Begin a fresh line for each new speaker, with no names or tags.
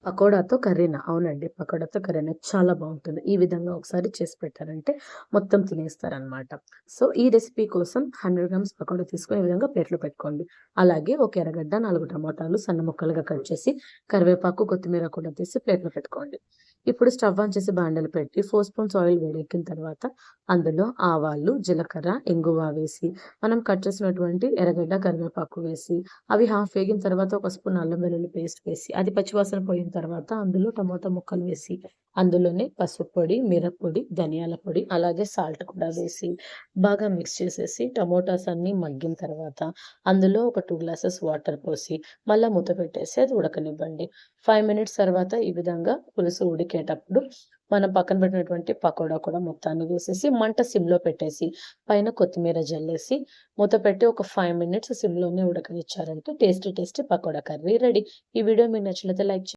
పకోడాతో కర్రీనా? అవునండి. పకోడాతో కర్రీనా చాలా బావుంటుంది. ఈ విధంగా ఒకసారి చేసి పెట్టారంటే మొత్తం తినేస్తారనమాట. సో, ఈ రెసిపీ కోసం 100 గ్రామ్స్ పకోడా తీసుకొని ఈ విధంగా ప్లేట్‌లో పెట్టుకోండి. అలాగే ఒక ఎర్రగడ్డ, 4 టమోటాలు సన్న ముక్కలుగా కట్ చేసి, కరివేపాకు, కొత్తిమీర కూడా తీసి ప్లేట్‌లో పెట్టుకోండి. ఇప్పుడు స్టవ్ ఆన్ చేసి బాండలు పెట్టి 4 స్పూన్స్ ఆయిల్ వేడెక్కిన తర్వాత అందులో ఆవాలు, జీలకర్ర, ఇంగువ వేసి, మనం కట్ చేసినటువంటి ఎర్రగడ్డ, కరివేపాకు వేసి, అవి హాఫ్ వేగిన తర్వాత ఒక స్పూన్ అల్లం వెల్లుల్లి పేస్ట్ వేసి, అది పచ్చివాసన పోయిన తర్వాత అందులో టమోటా ముక్కలు వేసి, అందులోనే పసుపు పొడి, మిరప్పొడి, ధనియాల పొడి, అలాగే సాల్ట్ కూడా వేసి, బాగా మిక్స్ చేసేసి టమోటాస్ అన్నీ మగ్గిన తర్వాత అందులో ఒక 2 గ్లాసెస్ వాటర్ పోసి, మళ్ళా మూత పెట్టేసి అది ఉడకనివ్వండి. 5 మినిట్స్ తర్వాత ఈ విధంగా పులుసు ఉడికేటప్పుడు మనం పక్కన పెట్టినటువంటి పకోడా కూడా మొత్తాన్ని వేసేసి, మంట సిమ్‌లో పెట్టేసి, పైన కొత్తిమీర జల్లేసి, మూత పెట్టి ఒక 5 మినిట్స్ సిమ్‌లోనే ఉడకనిచ్చారంటే tasty tasty pakoda curry ready. ఈ వీడియో మీకు నచ్చినట్లయితే లైక్